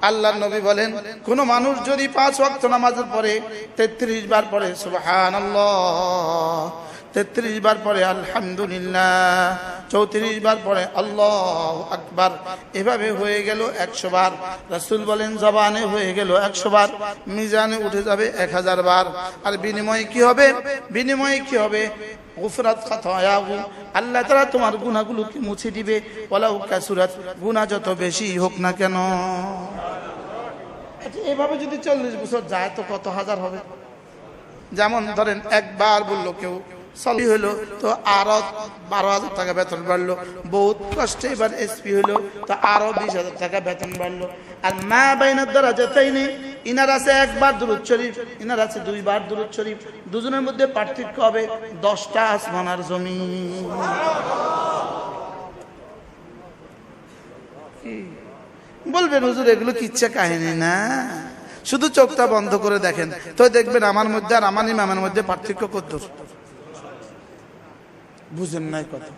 আল্লাহর নবী বলেন, কোন মানুষ যদি 5 ওয়াক্ত নামাজের পরে 33 বার পড়ে সুবহানাল্লাহ, 33 বার পরে আলহামদুলিল্লাহ, 34 বার পরে আল্লাহু আকবার, এভাবে হয়ে গেল 100 বার। রাসূল বলেন জবানে হয়ে গেল 100 বার, মিজানে উঠে যাবে 1000 বার। আর বিনিময়ে কি হবে? বিনিময়ে কি হবে? গুফরাত খাতায়াহু, আল্লাহ তাআলা তোমার গুনাহগুলোকে মুছে দিবে। ওয়ালাউ কাসুরাত, গুনাহ যত বেশি হোক না কেন। আচ্ছা, এভাবে যদি 40 বছর যায় তো কত হাজার হবে? যেমন ধরেন একবার বললো কেউ সলি হলো তো আরো 12,000 টাকা বেতন বাড়লো, বহুত কষ্টে এবার এসপি হলো তো আরো 20,000 টাকা বেতন বাড়লো। আর মা বাইনার দ্বারা যেতেই নেই, ইনার আছে 1 বার দুরূদ শরীফ, ইনার আছে 2 বার দুরূদ শরীফ, দুজনের মধ্যে পার্থক্য হবে 10টা আসমান আর জমিন। বলবেন হুজুর এগুলো কিচ্ছা কাহিনী না, শুধু চোখটা বন্ধ করে দেখেন তো দেখবেন আমার মধ্যে আর আমার ইমামের মধ্যে পার্থক্য কত। বুঝেন নাই কথা?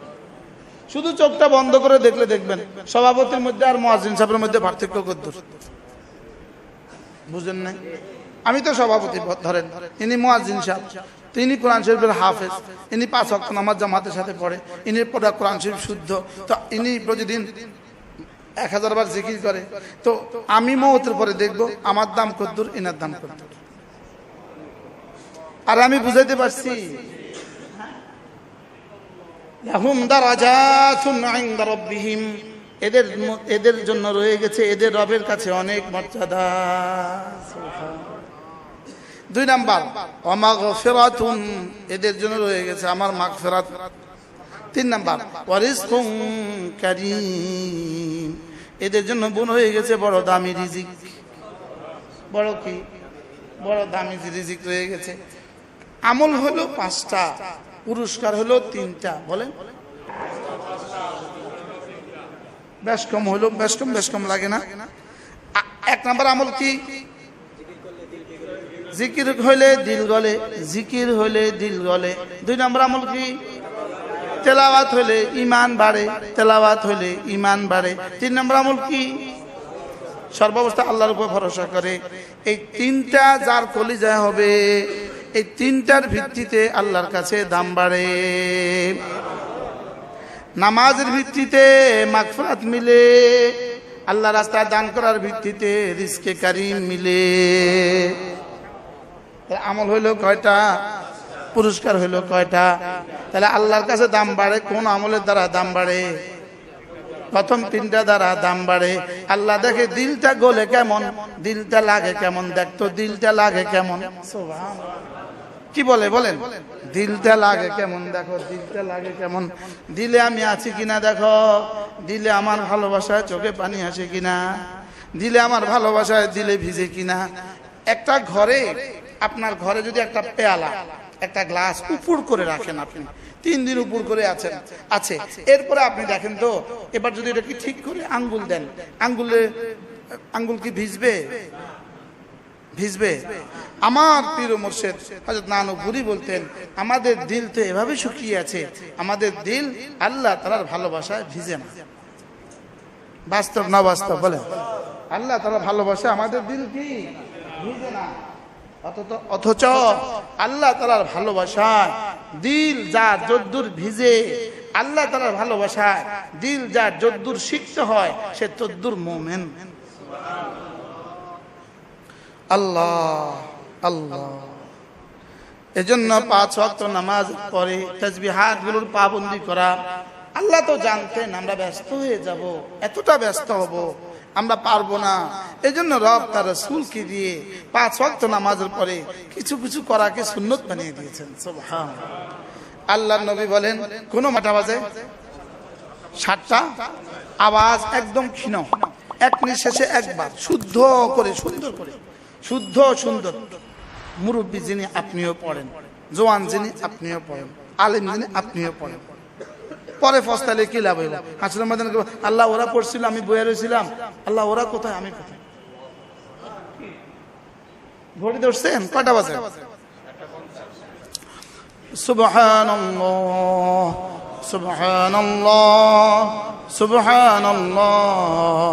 শুধু চোখটা বন্ধ করে দেখলে দেখবেন সভাপতির মধ্যে আর মুয়াজ্জিন সাহেবের মধ্যে পার্থক্য কত। বুঝেন নাই? আমি তো সভাপতি, ধরেন ইনি মুয়াজ্জিন সাহেব, তিনি কোরআন শরীফের হাফেজ, ইনি 5 ওয়াক্ত নামাজ জামাতের সাথে পড়ে, ইনি পড়া কোরআন শরীফ শুদ্ধ, তো ইনি প্রতিদিন 1000 বার জিকির করে। তো আমি মওতের পরে দেখবো আমার দাম কদ্দুর, ইনার দাম কদ্দুর। আর আমি বুঝাইতে পারছি লাহুম দারাজাতুন ইনদা রাব্বিহিম, এদের জন্য রয়ে গেছে এদের রবের কাছে অনেক মর্যাদা। 2 নাম্বার ওয়া মাগফিরাতুন, এদের জন্য রয়ে গেছে আমার মাগফিরাত। 3 নাম্বার ওয়া রিজকুন কারীম, এদের জন্য বোন হয়ে গেছে বড় দামি রিজিক। বড় কি? বড় দামি রিজিক রয়ে গেছে। আমল হলো 5টা, পুরস্কার হলো 3টা। বলেন বেশ কম হলো, বেশ কম লাগে না? 1 নাম্বার আমল কি? জিকির হইলে দিল গলে, জিকির হইলে দিল গলে। 2 নাম্বার আমল কি? তেলাওয়াত হইলে ঈমান বাড়ে, তেলাওয়াত হইলে ঈমান বাড়ে। 3 নাম্বার আমল কি? সর্বাবস্থা আল্লাহর উপর ভরসা করে। এই 3টা যার কলিজায় হবে, এই 3টার ভিত্তিতে আল্লাহর কাছে দাম বাড়ে। নামাজের ভিত্তিতে মাগফিরাত মিলে, আল্লাহ রাস্তায় দান করার ভিত্তিতে রিজকে কারীম মিলে। আমল হইল কয়টা? পুরস্কার হইল কয়টা? তাহলে আল্লাহর কাছে দাম বাড়ে কোন আমলের দ্বারা দাম বাড়ে? প্রথম 3টা দ্বারা দাম বাড়ে। আল্লাহ দেখে দিলটা গলে কেমন, দিলটা লাগে কেমন, দেখতো দিলটা লাগে কেমন। সুবহানাল্লাহ, কি বলে বলেন? দিলটা লাগে কেমন, দেখো দিলটা লাগে কেমন, দিলে আমি আছি কিনা দেখো, দিলে আমার ভালোবাসায় চোখে পানি আসে কিনা, দিলে আমার ভালোবাসায় দিলে ভিজে কিনা। একটা ঘরে, আপনার ঘরে যদি একটা পেয়ালা, একটা গ্লাস উপর করে রাখেন, আপনি 3 দিন উপর করে আছে, এরপরে আপনি দেখেন তো এবার যদি এটা কি ঠিক করে আঙ্গুল দেন, আঙ্গুল কি ভিজবে? ভিজবে। আমার পীর মুর্শিদ হযরত নানুপুরি বলতেন, আমাদের দিল তো এভাবে শুকিয়ে আছে, আমাদের দিল আল্লাহ তাআলার ভালোবাসায় ভিজে না। বাস্তব না বাস্তব? বলে আল্লাহ তাআলার ভালোবাসা আমাদের দিল কি ভিজে না। অথচ আল্লাহ তাআলার ভালোবাসায় দিল যার যদ্দুর ভিজে, আল্লাহ তাআলার ভালোবাসায় দিল যার যদ্দুর সিক্ত হয়, সে তদ্দুর মুমিন। আল্লাহ আল্লাহ। এজন্য 5 ওয়াক্ত নামাজ পড়ে তাসবিহাত গুলোর পাবন্দি করা। আল্লাহ তো জানতেন আমরা ব্যস্ত হয়ে যাব, এতটা ব্যস্ত হব আমরা পারবো না, এজন্য রব তার রাসূলকে দিয়ে 5 ওয়াক্ত নামাজের পরে কিছু কিছু করাকে সুন্নত বানিয়ে দিয়েছেন। সুবহানাল্লাহ। আল্লাহর নবী বলেন কোন মাটা বাজে 7টা আওয়াজ একদম ক্ষীণ, এক নিঃশ্বাসে একবার শুদ্ধ করে, সুন্দর করে, শুদ্ধ সুন্দর। মুরব্বী যিনি আপনিও পড়েন, জওয়ান যিনি আপনিও পড়েন, আলেম যিনি আপনিও পড়েন, পরে ফস্তালে কি লাভ হইল? হাসরের ময়দানে আল্লাহ ওরা পড়ছিল আমি বইয়া রইছিলাম, আল্লাহ ওরা কোথায় আমি কোথায়? ঘড়ি ধরছেন? কয়টা বাজে? সুবহানাল্লাহ সুবহানাল্লাহ সুবহানাল্লাহ